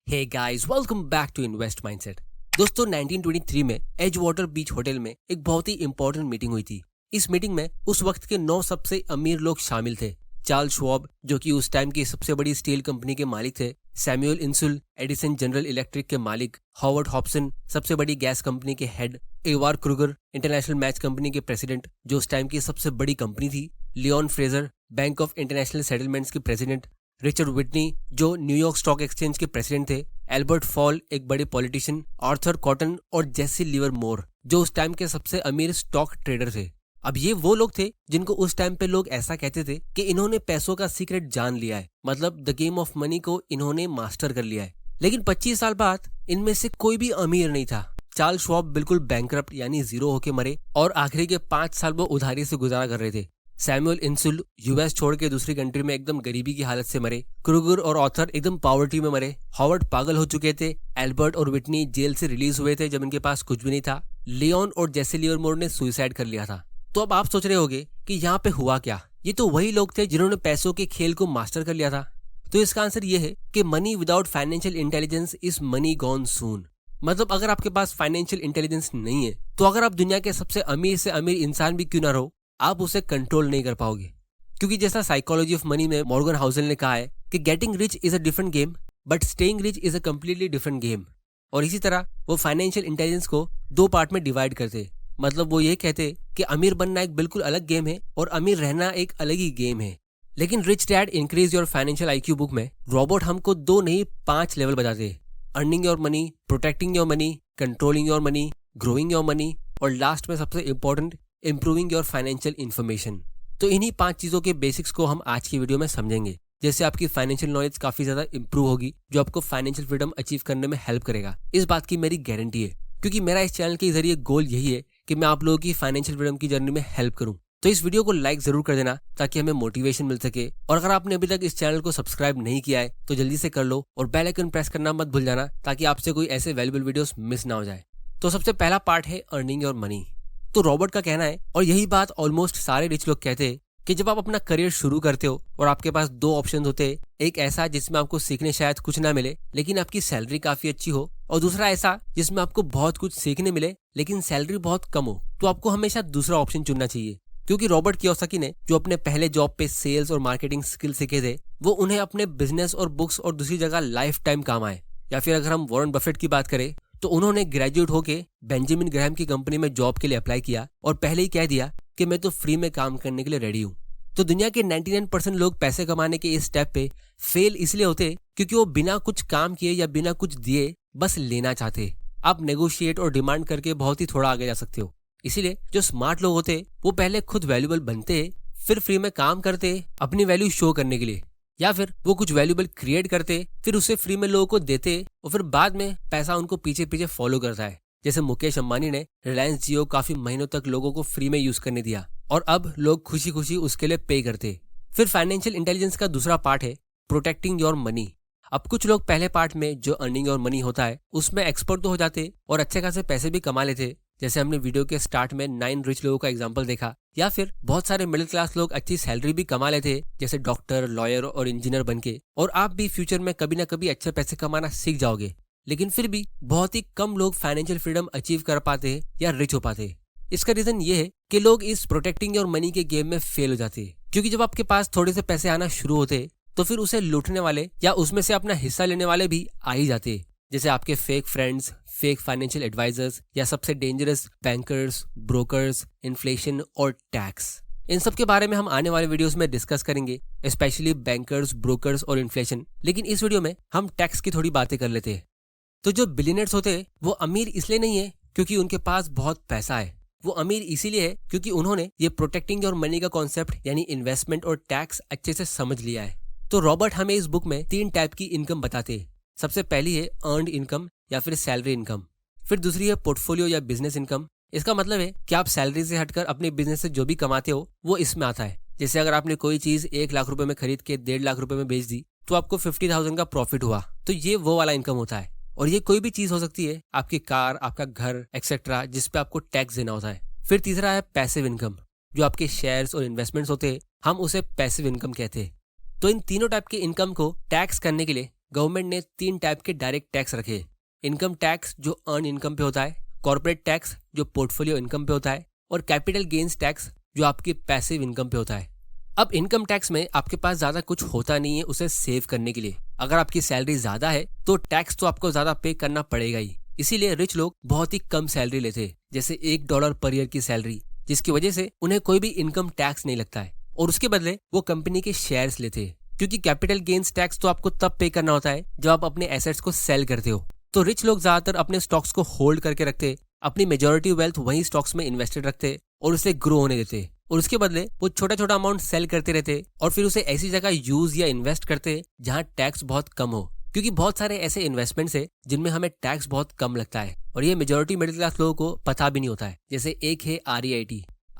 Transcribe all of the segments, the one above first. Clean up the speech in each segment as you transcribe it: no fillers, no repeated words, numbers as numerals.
Hey guys, welcome back to invest mindset. दोस्तों 1923 में एजवाटर बीच hotel में एक बहुत ही इंपॉर्टेंट मीटिंग हुई थी। इस मीटिंग में उस वक्त के 9 सबसे अमीर लोग शामिल थे। चार्ल्स श्वाब, जो कि उस टाइम की सबसे बड़ी स्टील कंपनी के मालिक थे, Samuel Insull, Edison General Electric के मालिक, हॉवर्ड हॉब्सन, सबसे बड़ी गैस कंपनी के head, Ivar Kreuger, International Match Company के प्रेसिडेंट, जो उस टाइम की सबसे बड़ी कंपनी थी, Leon Fraser, Bank of International Settlements के प्रेसिडेंट, रिचर्ड विटनी, जो न्यूयॉर्क स्टॉक एक्सचेंज के प्रेसिडेंट थे, एल्बर्ट फॉल, एक बड़े पॉलिटिशियन, आर्थर कॉटन और जेसी लिवर मोर, जो उस टाइम के सबसे अमीर स्टॉक ट्रेडर थे। अब ये वो लोग थे जिनको उस टाइम पे लोग ऐसा कहते थे कि इन्होंने पैसों का सीक्रेट जान लिया है, मतलब द गेम ऑफ मनी को इन्होंने मास्टर कर लिया है। लेकिन 25 साल बाद इनमें से कोई भी अमीर नहीं था। चार्ल्स श्वाब बिल्कुल बैंकरप्ट यानी जीरो होके मरे और आखिरी के 5 साल वो उधारी से गुजारा कर रहे थे। सैमुअल इंसुल यूएस छोड़ के दूसरी कंट्री में एकदम गरीबी की हालत से मरे। क्रूगर और ऑथर एकदम पॉवर्टी में मरे। हॉवर्ड पागल हो चुके थे। एल्बर्ट और विटनी जेल से रिलीज हुए थे जब इनके पास कुछ भी नहीं था। लियोन और जेसी लिवरमोर ने सुसाइड कर लिया था। तो अब आप सोच रहे होंगे कि यहाँ पे हुआ क्या। ये तो वही लोग थे जिन्होंने पैसों के खेल को मास्टर कर लिया था। तो इसका आंसर ये है कि money without financial intelligence is money gone soon. मतलब अगर आपके पास फाइनेंशियल इंटेलिजेंस नहीं है तो अगर आप दुनिया के सबसे अमीर से अमीर इंसान भी क्यों ना रहो, आप उसे कंट्रोल नहीं कर पाओगे। क्योंकि जैसा साइकोलॉजी ऑफ मनी में मॉर्गन हाउसल ने कहा है कि getting rich is a different game but staying rich is a completely different game. और इसी तरह वो फाइनेंशियल इंटेलिजेंस को 2 पार्ट में डिवाइड करते। मतलब वो ये कहते कि अमीर बनना एक बिल्कुल अलग गेम है और अमीर रहना एक अलग ही गेम है। लेकिन rich dad increase your financial IQ book में रॉबर्ट हमको 2 नहीं 5 लेवल बताते। Earning your money, protecting your money, controlling your money, growing your money और लास्ट में सबसे important, improving your financial information. तो इन्हीं 5 चीजों के बेसिक्स को हम आज की वीडियो में समझेंगे, जैसे आपकी फाइनेंशियल नॉलेज काफी ज्यादा इंप्रूव होगी, जो आपको फाइनेंशियल फ्रीडम अचीव करने में हेल्प करेगा। इस बात की मेरी गारंटी है, क्योंकि मेरा इस चैनल के जरिए गोल यही है कि मैं आप लोगों की फाइनेंशियल फ्रीडम की जर्नी में हेल्प करूं। तो इस वीडियो को लाइक जरूर कर देना ताकि हमें मोटिवेशन मिल सके। और अगर आपने अभी तक इस चैनल को सब्सक्राइब नहीं किया है तो जल्दी से कर लो और बेल आइकन प्रेस करना मत भूल जाना ताकि आपसे कोई ऐसे वैल्यूएबल वीडियोस मिस ना हो जाए। तो सबसे पहला पार्ट है अर्निंग योर मनी। तो रॉबर्ट का कहना है, और यही बात ऑलमोस्ट सारे रिच लोग कहते हैं, कि जब आप अपना करियर शुरू करते हो और आपके पास 2 ऑप्शन होते हैं, एक ऐसा जिसमें आपको सीखने शायद कुछ ना मिले लेकिन आपकी सैलरी काफी अच्छी हो, और दूसरा ऐसा जिसमें आपको बहुत कुछ सीखने मिले लेकिन सैलरी बहुत कम हो, तो आपको हमेशा दूसरा ऑप्शन चुनना चाहिए। क्योंकि रॉबर्ट कियोसाकी ने जो अपने पहले जॉब पे सेल्स और मार्केटिंग स्किल सीखे थे, वो उन्हें अपने बिजनेस और बुक्स और दूसरी जगह लाइफ टाइम काम आए। या फिर अगर हम वॉरेन बफेट की बात करें तो उन्होंने ग्रेजुएट होके बेंजामिन ग्राहम की कंपनी में जॉब के लिए अप्लाई किया और पहले ही कह दिया कि मैं तो फ्री में काम करने के लिए रेडी हूँ। तो दुनिया के 99% लोग पैसे कमाने के इस स्टेप पे फेल इसलिए होते क्योंकि वो बिना कुछ काम किए या बिना कुछ दिए बस लेना चाहते। आप नेगोशिएट और डिमांड करके बहुत ही थोड़ा आगे जा सकते हो। इसीलिए जो स्मार्ट लोग होते वो पहले खुद वैल्यूएबल बनते, फिर फ्री में काम करते अपनी वैल्यू शो करने के लिए, या फिर वो कुछ वैल्यूएबल क्रिएट करते, फिर उसे फ्री में लोगों को देते और फिर बाद में पैसा उनको पीछे पीछे फॉलो करता है। जैसे मुकेश अंबानी ने रिलायंस जियो काफी महीनों तक लोगों को फ्री में यूज करने दिया और अब लोग खुशी खुशी उसके लिए पे करते। फिर फाइनेंशियल इंटेलिजेंस का दूसरा पार्ट है प्रोटेक्टिंग योर मनी। अब कुछ लोग पहले पार्ट में जो अर्निंग योर मनी होता है उसमें एक्सपर्ट तो हो जाते और अच्छे खासे पैसे भी कमा लेते, जैसे हमने वीडियो के स्टार्ट में 9 रिच लोगों का एग्जांपल देखा। या फिर बहुत सारे मिडिल क्लास लोग अच्छी सैलरी भी कमा लेते, जैसे डॉक्टर, लॉयर और इंजीनियर बनके, और आप भी फ्यूचर में कभी ना कभी अच्छे पैसे कमाना सीख जाओगे। लेकिन फिर भी बहुत ही कम लोग फाइनेंशियल फ्रीडम अचीव कर पाते हैं या रिच हो पाते हैं। इसका रीजन ये है कि लोग इस प्रोटेक्टिंग योर मनी के गेम में फेल हो जाते हैं। क्योंकि जब आपके पास थोड़े से पैसे आना शुरू होते तो फिर उसे लूटने वाले या उसमें से अपना हिस्सा लेने वाले भी आ ही जाते, जैसे आपके fake friends, fake financial advisers या सबसे डेंजरस बैंकर्स, ब्रोकर्स, इन्फ्लेशन और टैक्स। इन सब के बारे में हम आने वाले वीडियोस में डिस्कस करेंगे, स्पेशली बैंकर्स, ब्रोकर्स और इन्फ्लेशन। लेकिन इस वीडियो में हम टैक्स की थोड़ी बातें कर लेते हैं। तो जो बिलियनर्स होते हैं वो अमीर इसलिए नहीं है क्योंकि उनके पास बहुत पैसा है, वो अमीर इसीलिए है क्योंकि उन्होंने ये प्रोटेक्टिंग योर मनी का कॉन्सेप्ट यानी इन्वेस्टमेंट और टैक्स अच्छे से समझ लिया है। तो रॉबर्ट हमें इस बुक में 3 टाइप की इनकम बताते हैं। सबसे पहली है अर्नड इनकम या फिर सैलरी इनकम। फिर दूसरी है पोर्टफोलियो या बिजनेस इनकम। इसका मतलब है कि आप सैलरी से हटकर अपने बिजनेस से जो भी कमाते हो वो इसमें आता है। जैसे अगर आपने कोई चीज 1 लाख रुपए में खरीद के 1.5 लाख रुपए में बेच दी तो आपको 50,000 का प्रॉफिट हुआ, तो ये वो वाला इनकम होता है। और ये कोई भी चीज हो सकती है, आपकी कार, आपका घर एक्सेट्रा, जिसपे आपको टैक्स देना होता है। फिर तीसरा है पैसिव इनकम, जो आपके शेयर्स और इन्वेस्टमेंट्स होते हैं, हम उसे पैसिव इनकम कहते हैं। तो इन तीनों टाइप के इनकम को टैक्स करने के लिए गवर्नमेंट ने 3 टाइप के डायरेक्ट टैक्स रखे। इनकम टैक्स जो अर्न इनकम पे होता है, कॉर्पोरेट टैक्स जो पोर्टफोलियो इनकम पे होता है, और कैपिटल गेन्स टैक्स जो आपकी पैसिव इनकम पे होता है। अब इनकम टैक्स में आपके पास ज्यादा कुछ होता नहीं है उसे सेव करने के लिए। अगर आपकी सैलरी ज्यादा है तो टैक्स तो आपको ज्यादा पे करना पड़ेगा ही। इसीलिए रिच लोग बहुत ही कम सैलरी लेते, जैसे $1 पर ईयर की सैलरी, जिसकी वजह से उन्हें कोई भी इनकम टैक्स नहीं लगता है। और उसके बदले वो कंपनी के शेयर्स लेते हैं, क्योंकि कैपिटल गेन्स टैक्स तो आपको तब पे करना होता है जब आप अपने एसेट्स को सेल करते हो। तो रिच लोग ज्यादातर अपने स्टॉक्स को होल्ड करके रखते, अपनी मेजोरिटी वेल्थ वही स्टॉक्स में इन्वेस्टेड रखते और उसे ग्रो होने देते, और उसके बदले वो छोटा छोटा अमाउंट सेल करते रहते और फिर उसे ऐसी जगह यूज या इन्वेस्ट करते जहां टैक्स बहुत कम हो। क्योंकि बहुत सारे ऐसे इन्वेस्टमेंट्स है जिनमें हमें टैक्स बहुत कम लगता है और ये मेजोरिटी मिडिल क्लास लोगों को पता भी नहीं होता है। जैसे एक है REIT।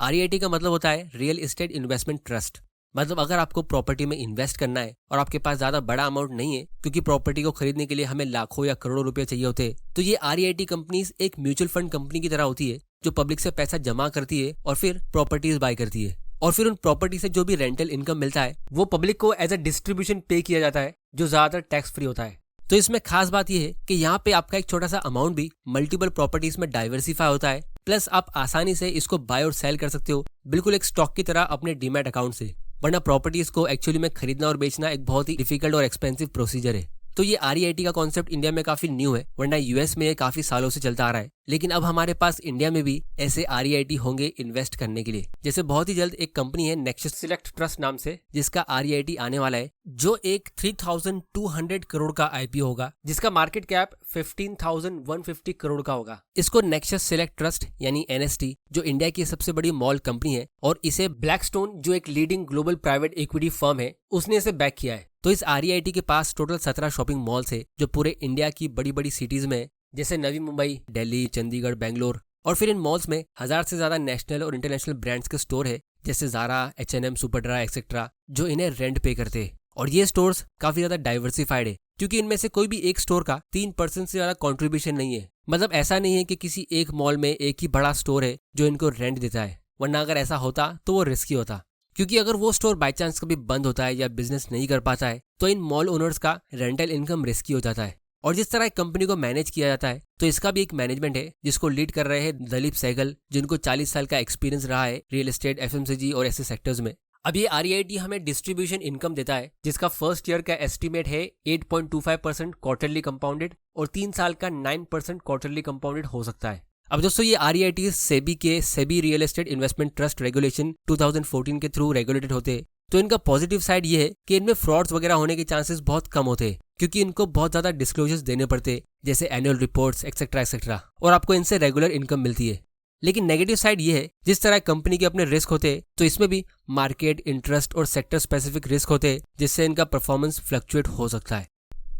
REIT का मतलब होता है रियल एस्टेट इन्वेस्टमेंट ट्रस्ट। मतलब अगर आपको प्रॉपर्टी में इन्वेस्ट करना है और आपके पास ज्यादा बड़ा अमाउंट नहीं है, क्योंकि प्रॉपर्टी को खरीदने के लिए हमें लाखों या करोड़ों रुपए चाहिए होते हैं, तो ये REIT कंपनीज एक म्यूचुअल फंड कंपनी की तरह होती है जो पब्लिक से पैसा जमा करती है और फिर प्रॉपर्टीज बाय करती है, और फिर उन प्रॉपर्टी से जो भी रेंटल इनकम मिलता है वो पब्लिक को एज अ डिस्ट्रीब्यूशन पे किया जाता है, जो ज्यादातर टैक्स फ्री होता है। तो इसमें खास बात यह है कि यहाँ पे आपका एक छोटा सा अमाउंट भी मल्टीपल प्रॉपर्टीज में डाइवर्सिफाई होता है, प्लस आप आसानी से इसको बाय और सेल कर सकते हो, बिल्कुल एक स्टॉक की तरह अपने डीमैट अकाउंट से। वरना प्रॉपर्टीज को एक्चुअली में खरीदना और बेचना एक बहुत ही डिफिकल्ट और एक्सपेंसिव प्रोसीजर है। तो ये REIT का कॉन्सेप्ट इंडिया में काफी न्यू है, वरना US में ये काफी सालों से चलता आ रहा है। लेकिन अब हमारे पास इंडिया में भी ऐसे REIT होंगे इन्वेस्ट करने के लिए। जैसे बहुत ही जल्द एक कंपनी है नेक्सस सिलेक्ट ट्रस्ट नाम से, जिसका REIT आने वाला है, जो एक 3200 करोड़ का IPO होगा, जिसका मार्केट कैप 15,150 करोड़ का होगा। इसको नेक्सस सिलेक्ट ट्रस्ट यानी NST, जो इंडिया की सबसे बड़ी मॉल कंपनी है, और इसे ब्लैकस्टोन जो एक leading global private equity firm है, उसने इसे बैक किया है। तो इस REIT के पास टोटल 17 शॉपिंग मॉल्स है जो पूरे इंडिया की बड़ी बड़ी सिटीज में है, जैसे नवी मुंबई, दिल्ली, चंडीगढ़, बेंगलोर। और फिर इन मॉल्स में 1000 से ज्यादा नेशनल और इंटरनेशनल ब्रांड्स के स्टोर है, जैसे ज़ारा, H&M, सुपरड्राई एक्सेट्रा, जो इन्हें रेंट पे करते हैं। और ये स्टोर्स काफी ज्यादा डाइवर्सिफाइड है, क्योंकि इनमें से कोई भी एक स्टोर का 3% से ज्यादा कॉन्ट्रीब्यूशन नहीं है। मतलब ऐसा नहीं है कि किसी एक मॉल में एक ही बड़ा स्टोर है जो इनको रेंट देता है, वरना अगर ऐसा होता तो वो रिस्की होता। क्योंकि अगर वो स्टोर बाय चांस कभी बंद होता है या बिजनेस नहीं कर पाता है तो इन मॉल ओनर्स का रेंटल इनकम रिस्की हो जाता है। और जिस तरह एक कंपनी को मैनेज किया जाता है, तो इसका भी एक मैनेजमेंट है जिसको लीड कर रहे हैं दलीप सहगल, जिनको 40 साल का एक्सपीरियंस रहा है रियल एस्टेट, FMCG और ऐसे सेक्टर्स में। अब ये REIT हमें डिस्ट्रीब्यूशन इनकम देता है, जिसका फर्स्ट ईयर का एस्टिमेट है 8.25% क्वार्टरली कंपाउंडेड और 3 साल का 9% क्वार्टरली कंपाउंडेड हो सकता है। अब दोस्तों ये REIT सेबी के SEBI real estate investment trust regulation 2014 के थ्रू रेगुलेटेड होते। तो इनका पॉजिटिव साइड ये है कि इनमें फ्रॉड्स वगैरह होने के चांसेस बहुत कम होते हैं, क्योंकि इनको बहुत ज्यादा डिस्क्लोजर्स देने पड़ते, जैसे एनुअल रिपोर्ट्स एक्सेट्रा एक्सेट्रा, और आपको इनसे रेगुलर इनकम मिलती है। लेकिन नेगेटिव साइड ये है, जिस तरह कंपनी के अपने रिस्क होते हैं, तो इसमें भी मार्केट, इंटरेस्ट और सेक्टर स्पेसिफिक रिस्क होते हैं, जिससे इनका परफॉर्मेंस फ्लक्चुएट हो सकता है।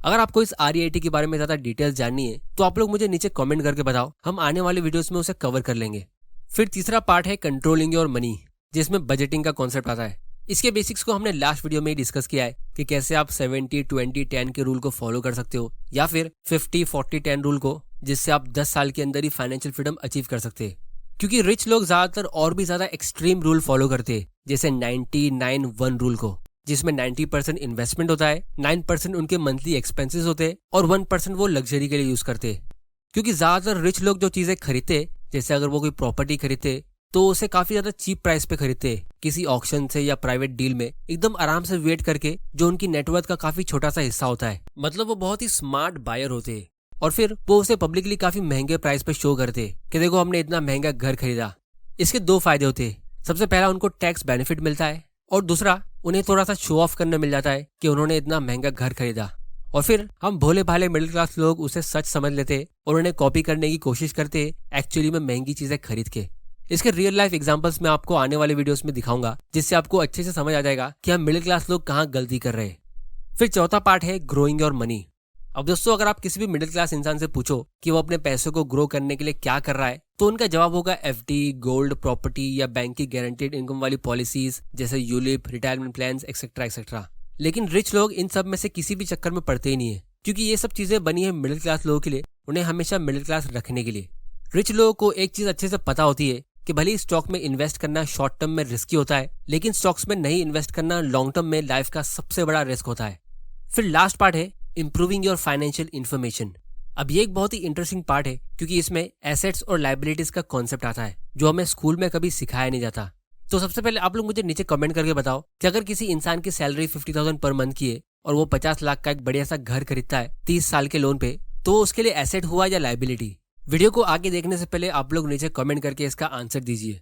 अगर आपको इस REIT के बारे में ज्यादा डिटेल्स जाननी है तो आप लोग मुझे नीचे कमेंट करके बताओ, हम आने वाले वीडियोस में उसे कवर कर लेंगे। फिर तीसरा पार्ट है कंट्रोलिंग योर मनी, जिसमें बजटिंग का कॉन्सेप्ट आता है। इसके बेसिक्स को हमने लास्ट वीडियो में ही डिस्कस किया है कि कैसे आप 70-20-10 के रूल को फॉलो कर सकते हो, या फिर 50-40-10 रूल को, जिससे आप 10 साल के अंदर ही फाइनेंशियल फ्रीडम अचीव कर सकते हैं। क्योंकि रिच लोग ज्यादातर और भी ज्यादा एक्सट्रीम रूल फॉलो करते हैं, जैसे 90-9-1 रूल को, जिसमें 90% इन्वेस्टमेंट होता है, 9% उनके मंथली एक्सपेंसेस होते हैं और 1% वो लग्जरी के लिए यूज करते हैं। क्योंकि ज्यादातर रिच लोग जो चीजें खरीदते, जैसे अगर वो कोई प्रॉपर्टी खरीदते तो उसे काफी ज्यादा चीप प्राइस पे खरीदते, किसी ऑक्शन से या प्राइवेट डील में एकदम आराम से वेट करके, जो उनकी नेटवर्थ का काफी छोटा सा हिस्सा होता है। मतलब वो बहुत ही स्मार्ट बायर होते हैं, और फिर वो उसे पब्लिकली काफी महंगे प्राइस पे शो करते कि देखो हमने इतना महंगा घर खरीदा। इसके 2 फायदे होते हैं। सबसे पहला, उनको टैक्स बेनिफिट मिलता है, और दूसरा, उन्हें थोड़ा सा शो ऑफ करने मिल जाता है कि उन्होंने इतना महंगा घर खरीदा। और फिर हम भोले भाले मिडिल क्लास लोग उसे सच समझ लेते और उन्हें कॉपी करने की कोशिश करते, एक्चुअली में महंगी चीजें खरीद के। इसके रियल लाइफ एग्जांपल्स मैं आपको आने वाले वीडियोस में दिखाऊंगा, जिससे आपको अच्छे से समझ आ जाएगा कि हम मिडिल क्लास लोग कहाँ गलती कर रहे हैं। फिर चौथा पार्ट है ग्रोइंग योर मनी। अब दोस्तों, अगर आप किसी भी मिडिल क्लास इंसान से पूछो कि वो अपने पैसों को ग्रो करने के लिए क्या कर रहा है, तो उनका जवाब होगा FD, गोल्ड, प्रॉपर्टी या बैंक की गारंटीड इनकम वाली पॉलिसीज, जैसे ULIP, retirement plans etcetera etcetera. लेकिन रिच लोग इन सब में से किसी भी चक्कर में पड़ते ही नहीं है, क्योंकि ये सब चीजें बनी है मिडिल क्लास लोगों के लिए, उन्हें हमेशा मिडिल क्लास रखने के लिए। रिच लोगों को एक चीज अच्छे से पता होती है कि भले ही स्टॉक में इन्वेस्ट करना शॉर्ट टर्म में रिस्की होता है, लेकिन स्टॉक्स में नहीं इन्वेस्ट करना लॉन्ग टर्म में लाइफ का सबसे बड़ा रिस्क होता है। फिर लास्ट पार्ट है इम्प्रूविंग योर फाइनेंशियल इन्फॉर्मेशन। अब ये एक बहुत ही इंटरेस्टिंग पार्ट है क्योंकि इसमें एसेट्स और लाइबिलिटीज का कॉन्सेप्ट आता है जो हमें स्कूल में कभी सिखाया नहीं जाता। तो सबसे पहले आप लोग मुझे नीचे कमेंट करके बताओ कि अगर किसी इंसान की सैलरी 50,000 पर मंथ की है और वो 50 लाख का एक बढ़िया सा घर खरीदता है 30 साल के लोन पे, तो उसके लिए एसेट हुआ या लाइबिलिटी? वीडियो को आगे देखने से पहले आप लोग नीचे कमेंट करके इसका आंसर दीजिए।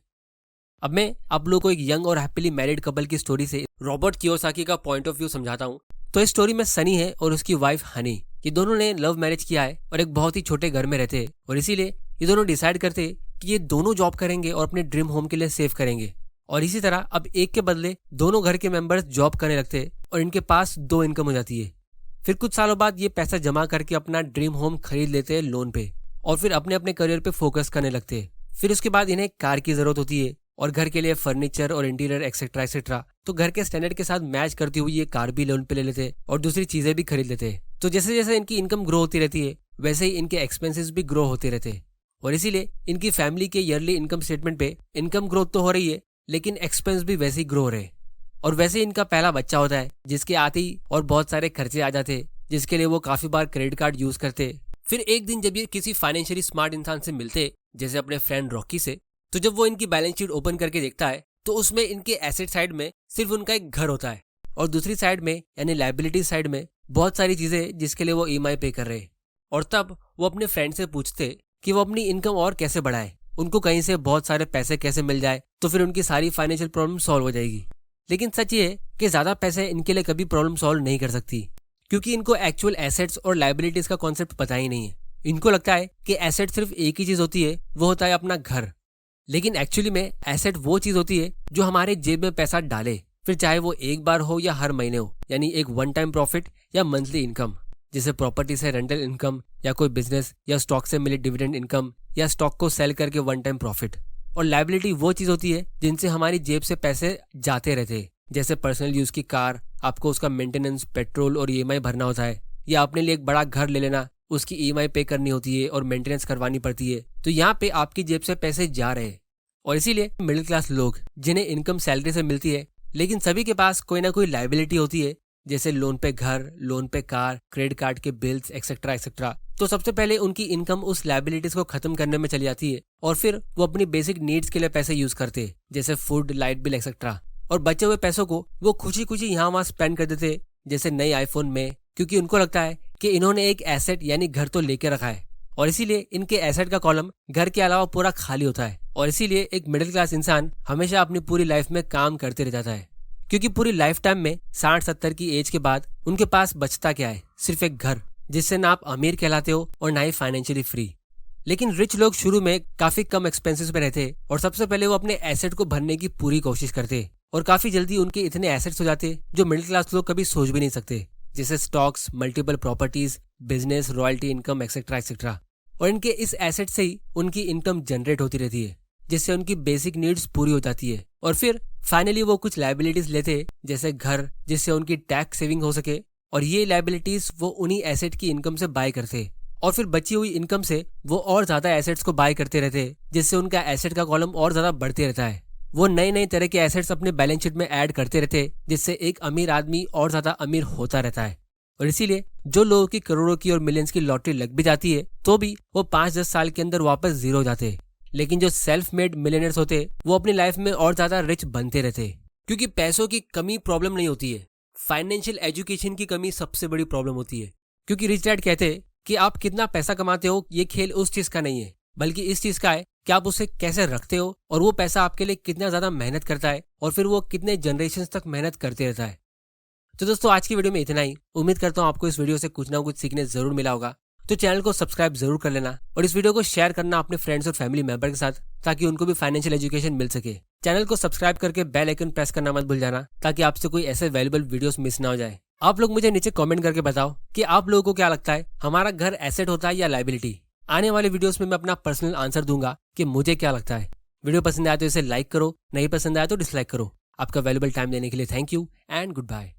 अब मैं आप लोग को एक यंग और हैप्पीली मैरिड कपल की स्टोरी से रॉबर्ट कियोसाकी का पॉइंट ऑफ व्यू समझाता हूँ। तो इस स्टोरी में सनी है और उसकी वाइफ हनी, ये दोनों ने लव मैरिज किया है और एक बहुत ही छोटे घर में रहते हैं और इसीलिए ये दोनों डिसाइड करते कि ये दोनों जॉब करेंगे और अपने ड्रीम होम के लिए सेव करेंगे। और इसी तरह अब एक के बदले दोनों घर के मेंबर्स जॉब करने लगते हैं और इनके पास 2 इनकम हो जाती है। फिर कुछ सालों बाद ये पैसा जमा करके अपना ड्रीम होम खरीद लेते हैं लोन पे और फिर अपने अपने करियर पे फोकस करने लगते हैं। फिर उसके बाद इन्हें कार की जरूरत होती है और घर के लिए फर्नीचर और इंटीरियर एक्सेट्रा एक्सेट्रा। तो घर के स्टैंडर्ड के साथ मैच करती हुई ये कार भी लोन पे ले लेते और दूसरी चीजें भी खरीद लेते। तो जैसे जैसे इनकी इनकम ग्रो होती रहती है वैसे ही इनके एक्सपेंसेस भी ग्रो होते रहते और इसीलिए इनकी फैमिली के ईयरली इनकम स्टेटमेंट पे इनकम ग्रोथ तो हो रही है लेकिन एक्सपेंस भी वैसे ही ग्रो हो रहे। और वैसे इनका पहला बच्चा होता है जिसके आते ही और बहुत सारे खर्चे आ जाते जिसके लिए वो काफी बार क्रेडिट कार्ड यूज करते। फिर एक दिन जब ये किसी फाइनेंशियली स्मार्ट इंसान से मिलते जैसे अपने फ्रेंड रॉकी से, तो जब वो इनकी बैलेंस शीट ओपन करके देखता है तो उसमें इनके एसेट साइड में सिर्फ उनका एक घर होता है और दूसरी साइड में यानी लाइबिलिटी साइड में बहुत सारी चीजें जिसके लिए वो ईएमआई पे कर रहे। और तब वो अपने फ्रेंड से पूछते कि वो अपनी इनकम और कैसे बढ़ाए, उनको कहीं से बहुत सारे पैसे कैसे मिल जाए तो फिर उनकी सारी फाइनेंशियल प्रॉब्लम सॉल्व हो जाएगी। लेकिन सच ये है कि ज्यादा पैसे इनके लिए कभी प्रॉब्लम सॉल्व नहीं कर सकती क्योंकि इनको एक्चुअल एसेट्स और लाइबिलिटीज का कॉन्सेप्ट पता ही नहीं है। इनको लगता है कि एसेट सिर्फ एक ही चीज होती है, वो होता है अपना घर। लेकिन एक्चुअली में एसेट वो चीज होती है जो हमारे जेब में पैसा डाले, फिर चाहे वो एक बार हो या हर महीने हो, यानी एक वन टाइम प्रॉफिट या मंथली इनकम जैसे प्रॉपर्टी से रेंटल इनकम या कोई बिजनेस या स्टॉक से मिली डिविडेंड इनकम या स्टॉक को सेल करके वन टाइम प्रॉफिट। और लाइबिलिटी वो चीज होती है जिनसे हमारी जेब से पैसे जाते रहते हैं जैसे पर्सनल यूज की कार, आपको उसका मेंटेनेंस, पेट्रोल और ईएमआई भरना होता है, या अपने लिए एक बड़ा घर ले लेना, उसकी ईएमआई पे करनी होती है और मेंटेनेंस करवानी पड़ती है। तो यहाँ पे आपकी जेब से पैसे जा रहे हैं। और इसीलिए मिडिल क्लास लोग जिन्हें इनकम सैलरी से मिलती है लेकिन सभी के पास कोई ना कोई लाइबिलिटी होती है जैसे लोन पे घर, लोन पे कार, क्रेडिट कार्ड के बिल्स एक्सेट्रा एक्सेट्रा। तो सबसे पहले उनकी इनकम उस लाइबिलिटीज को खत्म करने में चली जाती है और फिर वो अपनी बेसिक नीड्स के लिए पैसे यूज करते हैं जैसे फूड, लाइट बिल एक्सेट्रा। और बचे हुए पैसों को वो खुशी खुशी यहाँ वहाँ स्पेंड कर देते जैसे नए आईफोन में, क्योंकि उनको लगता है कि इन्होंने एक एसेट यानी घर तो लेके रखा है और इसीलिए इनके एसेट का कॉलम घर के अलावा पूरा खाली होता है। और इसीलिए एक मिडिल क्लास इंसान हमेशा अपनी पूरी लाइफ में काम करते रह जाता है क्योंकि पूरी लाइफ टाइम में 60-70 की एज के बाद उनके पास बचता क्या है, सिर्फ एक घर जिससे ना आप अमीर कहलाते हो और ना ही फाइनेंशियली फ्री। लेकिन रिच लोग शुरू में काफी कम एक्सपेंसेस में रहते और सबसे पहले वो अपने एसेट को भरने की पूरी कोशिश करते और काफी जल्दी उनके इतने एसेट्स हो जाते जो मिडिल क्लास लोग कभी सोच भी नहीं सकते जैसे stocks, multiple properties, business, royalty income etcetera etcetera. और इनके इस एसेट से ही उनकी इनकम जनरेट होती रहती है जिससे उनकी बेसिक नीड्स पूरी हो जाती है। और फिर फाइनली वो कुछ लाइबिलिटीज लेते जैसे घर, जिससे उनकी टैक्स सेविंग हो सके और ये लाइबिलिटीज वो उन्हीं एसेट की इनकम से बाय करते और फिर बची हुई इनकम से वो और ज्यादा एसेट्स को बाय करते रहते जिससे उनका एसेट का कॉलम और ज्यादा बढ़ते रहता है। वो नए नए तरह के एसेट्स अपने बैलेंस शीट में ऐड करते रहते जिससे एक अमीर आदमी और ज्यादा अमीर होता रहता है। और इसीलिए जो लोगों की करोड़ों की और मिलियंस की लॉटरी लग भी जाती है तो भी वो 5-10 साल के अंदर वापस जीरो हो जाते। लेकिन जो सेल्फ मेड मिलियनर्स होते वो अपनी लाइफ में और ज्यादा रिच बनते रहते क्योंकि पैसों की कमी प्रॉब्लम नहीं होती है, फाइनेंशियल एजुकेशन की कमी सबसे बड़ी प्रॉब्लम होती है। क्योंकि रिच डैड कहते हैं कि आप कितना पैसा कमाते हो ये खेल उस चीज का नहीं है, बल्कि इस चीज का है कि आप उसे कैसे रखते हो और वो पैसा आपके लिए कितना ज्यादा मेहनत करता है और फिर वो कितने जनरेशन तक मेहनत करते रहता है। तो दोस्तों आज की वीडियो में इतना ही। उम्मीद करता हूँ आपको इस वीडियो से कुछ ना कुछ सीखने जरूर मिला होगा। तो चैनल को सब्सक्राइब जरूर कर लेना और इस वीडियो को शेयर करना अपने फ्रेंड्स और फैमिली मेंबर के साथ ताकि उनको भी फाइनेंशियल एजुकेशन मिल सके। चैनल को सब्सक्राइब करके बेल आइकन प्रेस करना मत भूल जाना ताकि आपसे कोई ऐसे वैल्यूएबल वीडियोस मिस ना हो जाए। आप लोग मुझे नीचे कमेंट करके बताओ कि आप लोगों को क्या लगता है, हमारा घर एसेट होता है या लाइबिलिटी। आने वाले वीडियोस में मैं अपना पर्सनल आंसर दूंगा कि मुझे क्या लगता है। वीडियो पसंद आया तो इसे लाइक करो, नहीं पसंद आया तो डिसलाइक करो। आपका वैल्यूएबल टाइम देने के लिए thank you and good bye.